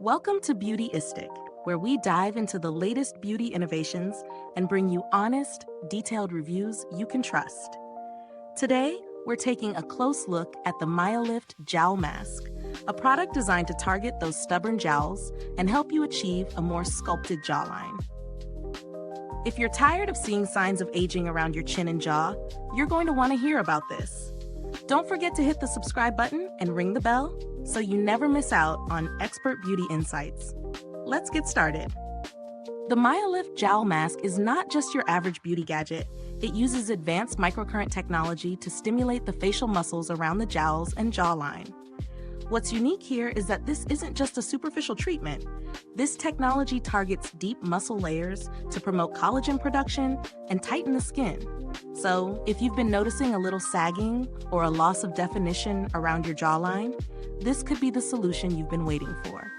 Welcome to Beautyistic, where we dive into the latest beauty innovations and bring you honest, detailed reviews you can trust. Today, we're taking a close look at the Myolift Jowl Mask, a product designed to target those stubborn jowls and help you achieve a more sculpted jawline. If you're tired of seeing signs of aging around your chin and jaw, you're going to want to hear about this. Don't forget to hit the subscribe button and ring the bell so you never miss out on expert beauty insights. Let's get started. The Myolift Jowl Mask is not just your average beauty gadget. It uses advanced microcurrent technology to stimulate the facial muscles around the jowls and jawline. What's unique here is that this isn't just a superficial treatment. This technology targets deep muscle layers to promote collagen production and tighten the skin. So, if you've been noticing a little sagging or a loss of definition around your jawline, this could be the solution you've been waiting for.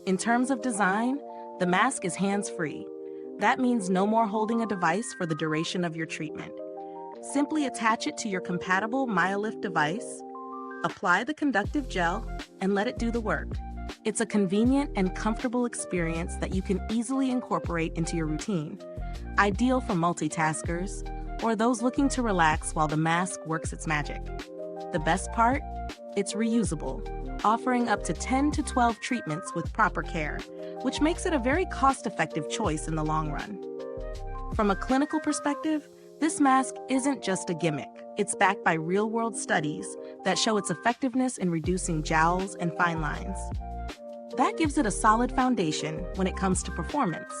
In terms of design, the mask is hands-free. That means no more holding a device for the duration of your treatment. Simply attach it to your compatible Myolift device, apply the conductive gel, and let it do the work. It's a convenient and comfortable experience that you can easily incorporate into your routine, ideal for multitaskers or those looking to relax while the mask works its magic. The best part? It's reusable, offering up to 10 to 12 treatments with proper care, which makes it a very cost-effective choice in the long run. From a clinical perspective, this mask isn't just a gimmick. It's backed by real-world studies that show its effectiveness in reducing jowls and fine lines. That gives it a solid foundation when it comes to performance.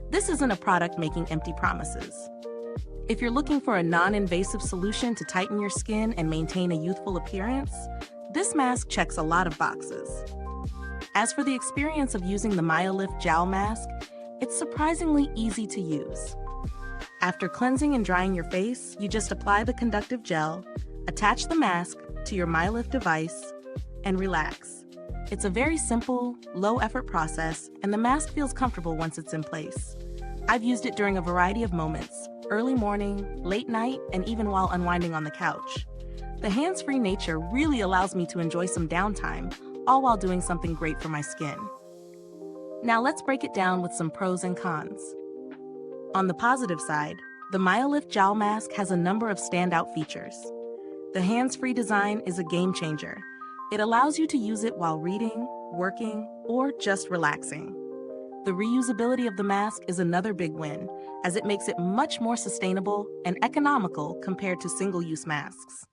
This isn't a product making empty promises. If you're looking for a non-invasive solution to tighten your skin and maintain a youthful appearance, this mask checks a lot of boxes. As for the experience of using the Myolift Jowl Mask, it's surprisingly easy to use. After cleansing and drying your face, you just apply the conductive gel, attach the mask to your Myolift device, and relax. It's a very simple, low-effort process, and the mask feels comfortable once it's in place. I've used it during a variety of moments: early morning, late night, and even while unwinding on the couch. The hands-free nature really allows me to enjoy some downtime, all while doing something great for my skin. Now let's break it down with some pros and cons. On the positive side, the Myolift Jowl Mask has a number of standout features. The hands-free design is a game changer. It allows you to use it while reading, working, or just relaxing. The reusability of the mask is another big win, as it makes it much more sustainable and economical compared to single-use masks.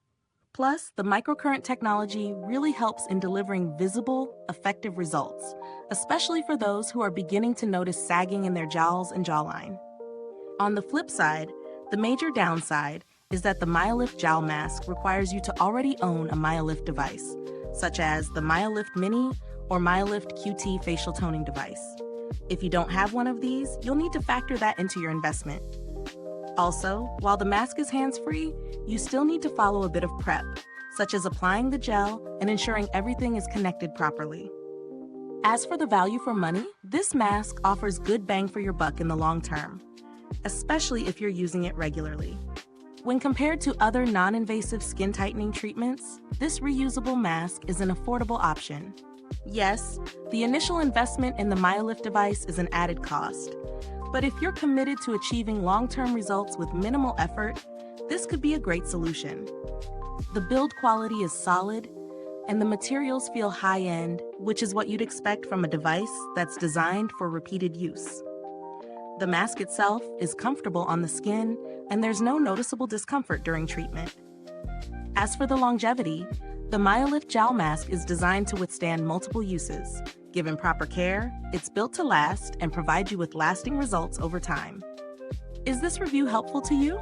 Plus, the microcurrent technology really helps in delivering visible, effective results, especially for those who are beginning to notice sagging in their jowls and jawline. On the flip side, the major downside is that the Myolift Jowl Mask requires you to already own a Myolift device, such as the Myolift Mini or Myolift QT facial toning device. If you don't have one of these, you'll need to factor that into your investment. Also, while the mask is hands-free, you still need to follow a bit of prep, such as applying the gel and ensuring everything is connected properly. As for the value for money, this mask offers good bang for your buck in the long term, especially if you're using it regularly. When compared to other non-invasive skin tightening treatments, this reusable mask is an affordable option. Yes, the initial investment in the Myolift device is an added cost, but if you're committed to achieving long-term results with minimal effort, this could be a great solution. The build quality is solid, and the materials feel high-end, which is what you'd expect from a device that's designed for repeated use. The mask itself is comfortable on the skin, and there's no noticeable discomfort during treatment. As for the longevity, the Myolift Jowl Mask is designed to withstand multiple uses. Given proper care, it's built to last and provide you with lasting results over time. Is this review helpful to you?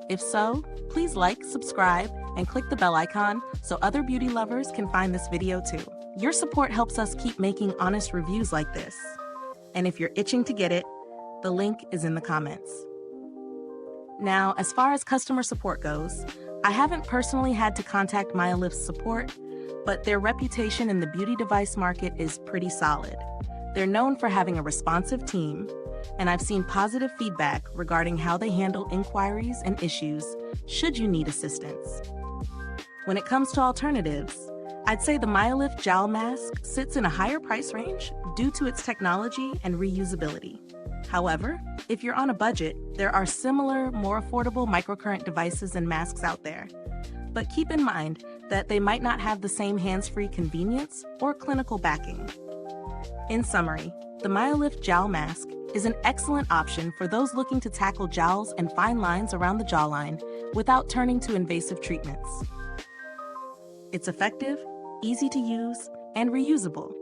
If so, please like, subscribe, and click the bell icon so other beauty lovers can find this video too. Your support helps us keep making honest reviews like this. And if you're itching to get it, the link is in the comments. Now, as far as customer support goes, I haven't personally had to contact Myolift's support, but their reputation in the beauty device market is pretty solid. They're known for having a responsive team, and I've seen positive feedback regarding how they handle inquiries and issues should you need assistance. When it comes to alternatives, I'd say the Myolift Jowl Mask sits in a higher price range due to its technology and reusability. However, if you're on a budget, there are similar, more affordable microcurrent devices and masks out there. But keep in mind that they might not have the same hands-free convenience or clinical backing. In summary, the Myolift Jowl Mask is an excellent option for those looking to tackle jowls and fine lines around the jawline without turning to invasive treatments. It's effective, easy to use, and reusable,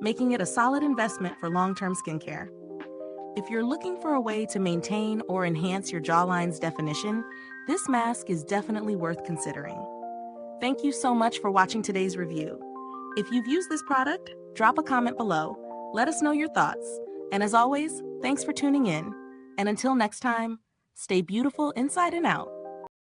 making it a solid investment for long-term skincare. If you're looking for a way to maintain or enhance your jawline's definition, this mask is definitely worth considering. Thank you so much for watching today's review. If you've used this product, drop a comment below, let us know your thoughts, and as always, thanks for tuning in. And until next time, stay beautiful inside and out.